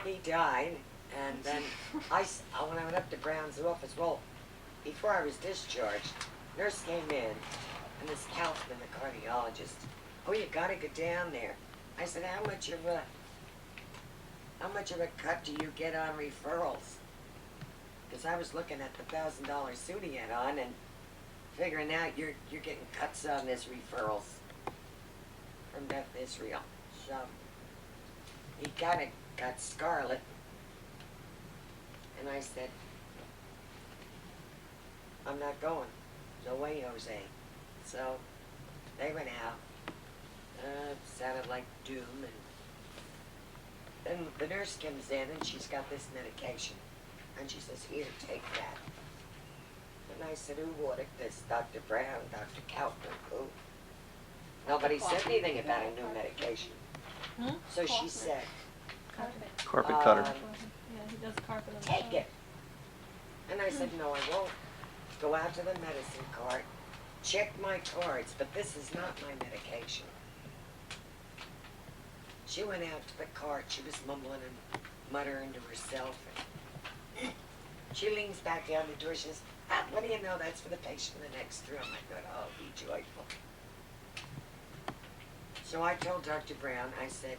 he died, and then when I went up to Brown's office, well, before I was discharged, nurse came in, and this Kaufman, the cardiologist, oh, you gotta go down there. I said, how much of a cut do you get on referrals? Because I was looking at the $1,000 suit he had on and figuring out you're getting cuts on his referrals from Beth Israel. So he kind of got scarlet, and I said, I'm not going. No way, Jose. So they went out. It sounded like doom, and then the nurse comes in and she's got this medication, and she says, here, take that. And I said, who ordered this? Dr. Brown, Dr. Kaufman, who? Nobody said anything about a new medication. So she said, Carpet cutter. Yeah, he does carpet on the take shop. it. And I said, no, I won't. Go out to the medicine cart, check my cards, but this is not my medication. She went out to the cart. She was mumbling and muttering to herself. And she leans back down the door. She says, what do you know? That's for the patient in the next room. I thought, oh, be joyful. So I told Dr. Brown, I said,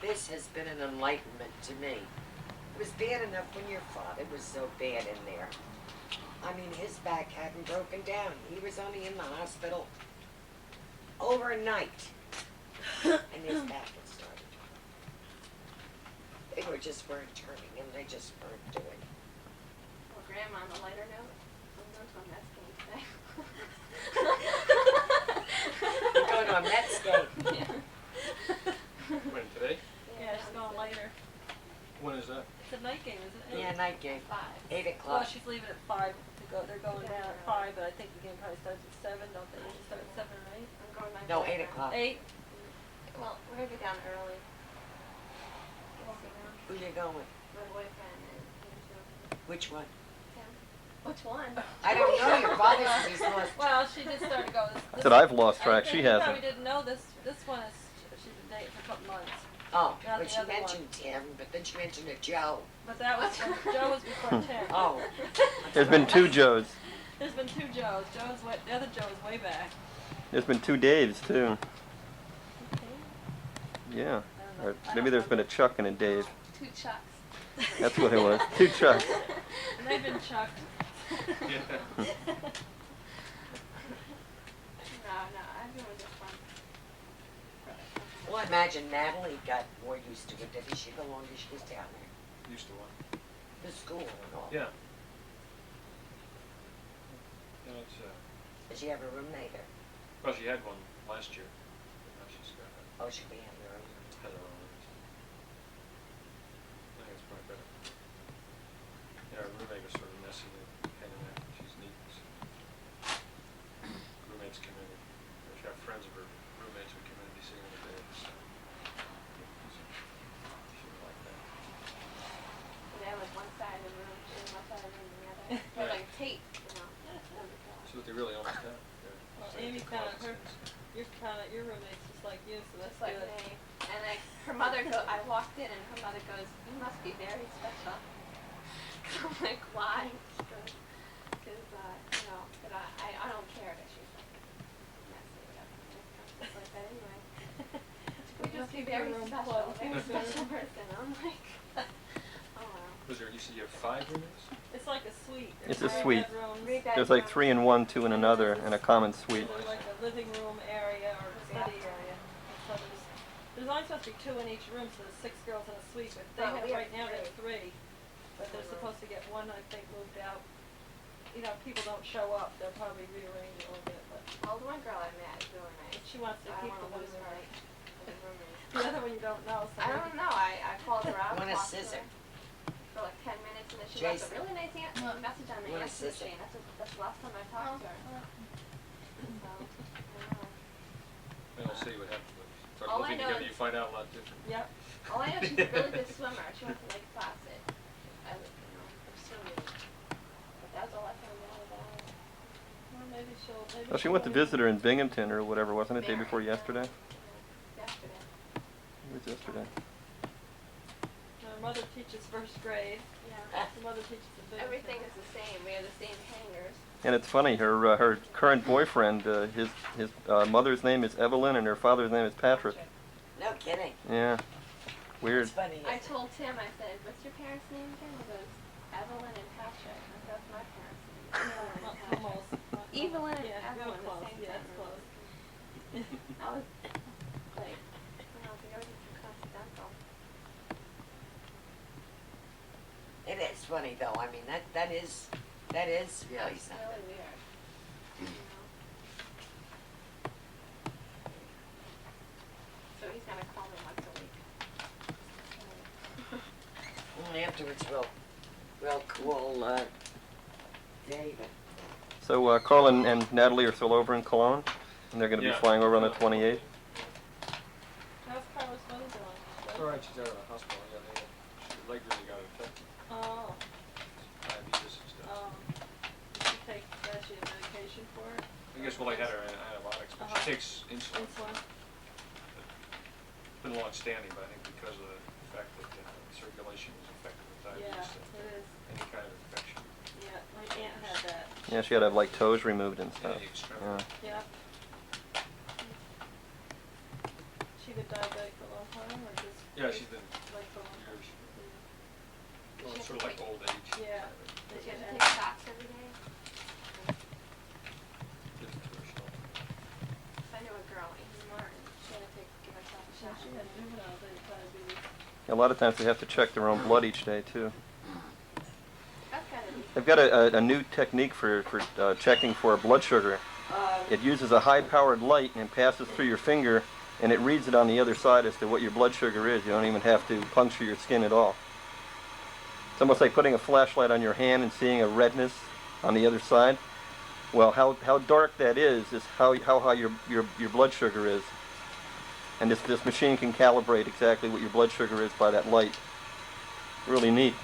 this has been an enlightenment to me. It was bad enough when your father was so bad in there. I mean, his back hadn't broken down. He was only in the hospital overnight. And his back had started. They weren't turning, and they just weren't doing. Well, Grandma, on a lighter note, I'm going to a Mets game today. You're going to a Mets game. Yeah. When, today? Yeah, she's going later. When is that? It's a night game, isn't it? Yeah, night game. 5. 8 Well, o'clock. she's leaving at 5 to go. They're going down at 5, but I think the game probably starts at 7, don't they? Usually start at 7 or 8? I'm going with my No, 8 boyfriend. o'clock. 8? Well, we're going to be down early. Who you going with? My boyfriend and him too. Which one? Tim. Which one? I don't know. Your father said he's lost. Well, she just started to go. I said I've lost track. She You hasn't. probably didn't know this. This one is, she's been dating for a couple months. Oh, Not but the she other one. mentioned Tim, but then she mentioned a Joe. But that was, Joe was before Tim. Oh. There's been 2 Joes. There's been 2 Joes. The other Joe is way back. There's been 2 Daves too. Okay. Yeah. I don't Or know. I maybe don't there's been a remember. Chuck and a Dave. 2 Chucks. That's what it was. 2 Chucks. And they've been chucked. Yeah. No, everyone just fun. Well, I imagine Natalie got more used to it. Didn't she? The longer she was down there. Used to one. The school and all. Yeah. Yeah, it's, Did she have a roommate or? well, she had one last year. But now she's got Oh, she'll be having her own. has her own. I think it's probably better. Yeah, her roommate was sort of messy and pain in the neck. She's neat. Roommates come in. She got friends of her roommates who come in to see her in the day. So. She would like that. And they have like one side of the room, and one side of the room, and the other. They're like tape, you know. That's what they really almost have. Well, Amy found your roommate's just like you, so that's Just like good. me. And like her mother I walked in and her mother goes, you must be very special. I'm like, why? She goes, because, you know, that I don't care that she's like messy or whatever. I'm just like that anyway. We just be keep your very room special, closed. very special person. I'm like, oh wow. Was there, you said you have 5 roommates? It's like a suite. It's There's a 3 suite. bedrooms. There's like 3 in one, 2 in another, and a common suite. There's like a living room area or a study area. And so there's only supposed to be 2 in each room, so there's 6 girls in a suite. But they Oh, have we have right now there's 3. But they're supposed to get 1, I think, moved out. You know, if people don't show up, they'll probably rearrange a little bit. But Well, the one girl I met is really nice. she wants to I keep don't the wanna one lose her. roommate. as a roommate. The other one you don't know. So I don't know. I called her out. Want a talked to scissor? her For like 10 minutes, and then she left a Jason. really nice message on the Want a answer scissor? machine. That's the last time I talked to her. So, I don't know. Well, we'll see what happens. But All I living know together, is- you find out a lot different. Yep. All I know is she's a really good swimmer. She went to Lake Placid. I was, you know, for swimming. But that was all I found out about her. Well, maybe she'll. Maybe Well, she she'll went to leave. visit her in Binghamton or whatever, wasn't it? Day Mary, before yeah. yesterday? Yeah, yesterday. It was yesterday. No, Her mother teaches first grade. Yeah. Her mother teaches the big Everything thing. is the same. We have the same hangers. And it's funny, her current boyfriend, his mother's name is Evelyn and her father's name is Patrick. No kidding. Yeah, weird. It's funny. I isn't it? told Tim, I said, what's your parents' name again? He goes, Evelyn and Patrick. I said, that's my parents' name. Evelyn and Patrick. Almost. Evelyn and Yeah, real Evelyn, the close. same Yeah, thing. it's close. I was like, I don't think everything's too coincidental. It is funny though. I mean, that is really It's something. really weird. You know? So he's gonna call me once a week. And afterwards, we'll call David. So Carl and Natalie are still over in Cologne, and they're going to Yeah. be flying over on the 28th. How's Carla's mother doing? It's all right, she's out of the hospital. Yeah, her leg really got infected. Oh, Diabetes and stuff. does she take, does she have medication for it? I guess, well, they had her antibiotics, but Uh-huh. she takes insulin. Insulin? It's been long-standing, but I think because of the fact that circulation is affected with Yeah, diabetes, it is. any kind of infection. Yeah, my aunt had that. Yeah, she had to have like toes removed and stuff. Any extremity. Yeah. Yeah. She been diabetic for a long time, or just? Yeah, she's been Like for a long time? years. Yeah. Well, it's sort of like old age. Yeah. Does she have to take shots every day? Different to her shoulder. I knew a girl, Amy Martin, she had to give herself a Yeah, shot. she had juvenile diabetes. A lot of times they have to check their own blood each day too. That's gotta be. They've got a new technique for checking for blood sugar. It uses a high-powered light and passes through your finger, and it reads it on the other side as to what your blood sugar is. You don't even have to puncture your skin at all. It's almost like putting a flashlight on your hand and seeing a redness on the other side. Well, how dark that is how high your blood sugar is. And this machine can calibrate exactly what your blood sugar is by that light. Really neat.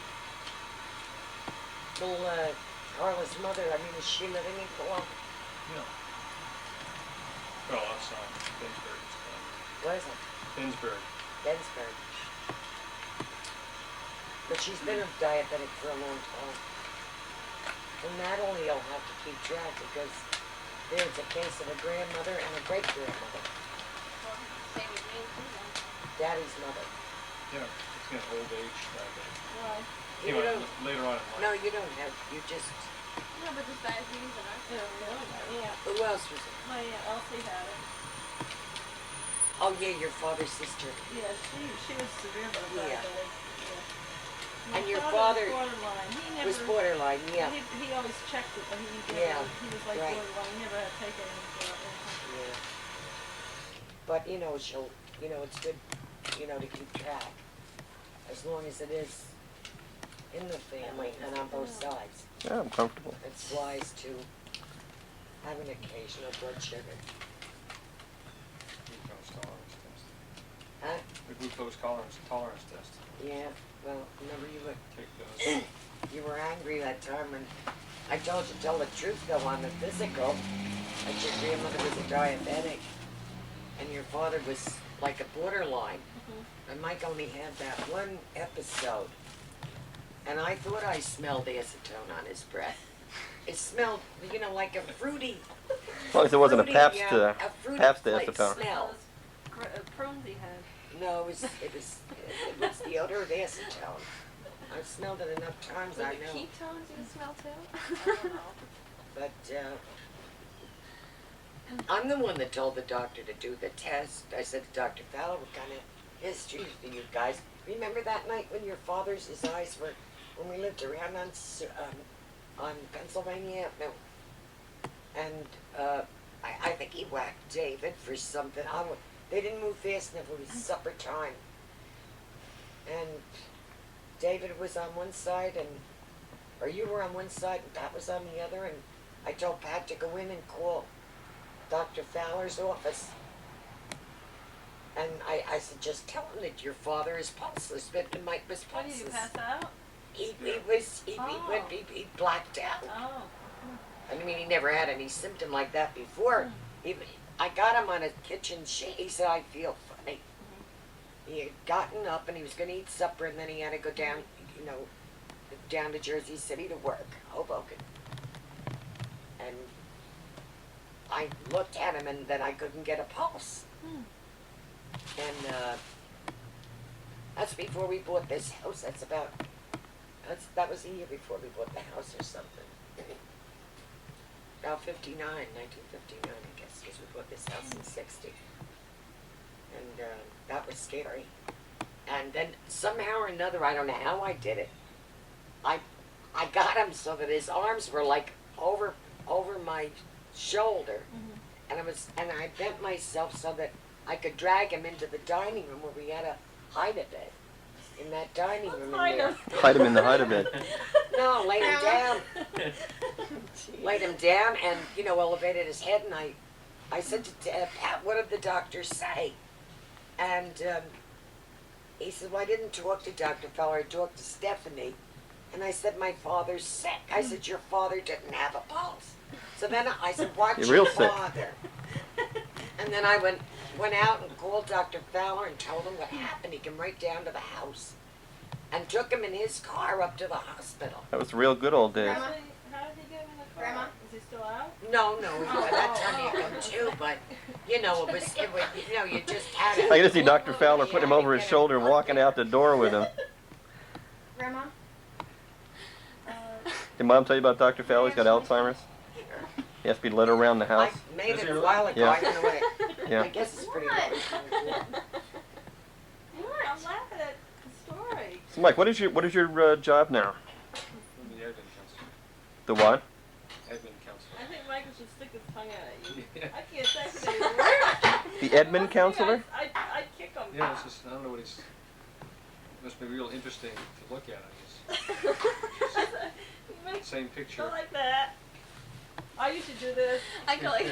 Well, Carla's mother, I mean, is she living in Cologne? Yeah. Well, outside Finsbury. What is it? Finsbury. Densburg. But she's been a diabetic for a long time. And not only you'll have to keep track because there's a case of a grandmother and a great-grandmother, Well, same as me too then. Daddy's mother. Yeah, it's got old age diabetes. Why? Came You on don't, later on in life. no, you don't have, you just, No, but this diabetes and Yeah, arthritis. yeah. who else was it? My aunt Elsie had it. Oh, yeah, your father's sister. Yeah, she was severe but Yeah. diabetic. Yeah. And My your father father was borderline. He never. Was borderline, yeah. He always checked it, but he never. Yeah, He was like right. borderline. He never had to take anything for it. Yeah. But, you know, it's good, to keep track. As long as it is in the family and on both sides. Yeah, I'm comfortable. It's wise to have an occasional blood sugar. Glucose tolerance test. Huh? The glucose tolerance test. Yeah, well, remember Take those. you were angry that time when I told you to tell the truth though on the physical, that your grandmother was a diabetic and your father was like a borderline. And Mike only had that one episode. And I thought I smelled acetone on his breath. It smelled, like a fruity, As long as it wasn't a Pabst, a fruity Pabst flake acetone. smell. Prunes he had. No, it was the odor of acetone. I've smelled it enough times, Was I it know. ketones you smell too? I don't know. But, I'm the one that told the doctor to do the test. I said to Dr. Fowler, what kind of history do you guys? Remember that night when your father's, his eyes were, when we lived around on Pennsylvania Avenue? And, I think he whacked David for something. They didn't move fast enough. It was supper time. And David was on one side or you were on one side and Pat was on the other, and I told Pat to go in and call Dr. Fowler's office. And I said, just tell him that your father is pulseless, that Mike was What did you pulseless. pass out? He Oh. blacked out. Oh. I mean, he never had any symptom like that before. I got him on a kitchen sheet. He said, I feel funny. he had gotten up and he was gonna eat supper, and then he had to go down, you know, down to Jersey City to work, Hoboken. And I looked at him, and then I couldn't get a pulse. And that's before we bought this house. That was a year before we bought the house or something. About 1959, I guess, because we bought this house in 60. And that was scary. And then somehow or another, I don't know how I did it, I got him so that his arms were like over my shoulder, and I bent myself so that I could drag him into the dining room where we had a hide-a-bed. In that dining room in there. Hide him in the hide-a-bed. No, laid him down. Laid him down and, you know, elevated his head, and I said to Pat, what did the doctor say? And he said, well, I didn't talk to Dr. Feller, I talked to Stephanie. And I said, my father's sick. I said, your father didn't have a pulse. So then I said, watch You're real your sick. father. And then I went out and called Dr. Fowler and told him what happened. He came right down to the house and took him in his car up to the hospital. That was the real good old days. How did he get in the car? Grandma? Is he still out? No, by that time he'd come too, but, you know, it was you know, you just had I to. get to see Dr. Fowler put him over his shoulder and walking out the door with him. Grandma? Did Mom tell you about Dr. Fowler? He's got Alzheimer's. He has to be led around the I house. made Is it he a really? while ago. Yeah. I don't know what it. Yeah. I guess it's pretty What? good. I'm laughing at the story. So Mike, what is your job now? I'm the admin counselor. The what? Admin counselor. I think Michael should stick his tongue out at you. Yeah. I can't say it anymore. The admin counselor? I'd kick him. Yeah, it's just, I don't know what he's, it must be real interesting to look at, I guess. You make Same picture. go like that. I used to do this. I go like.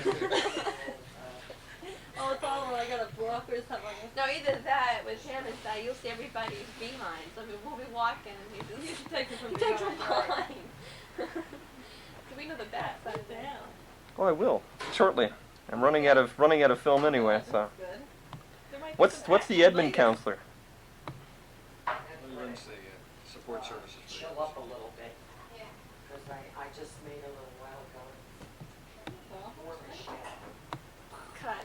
Oh, it's all when I got a book or something. No, either that with him is that you'll see everybody's beeline. So we'll be walking and You should take it from he takes from behind. behind. So we know the best. Sit down. Oh, I will shortly. I'm running out of film anyway. So, That's good. There might be what's some the action admin later. counselor? He runs the support services for Chill you. up a little bit, Yeah. because I just made a little while ago. Well, More of a shit. Cut.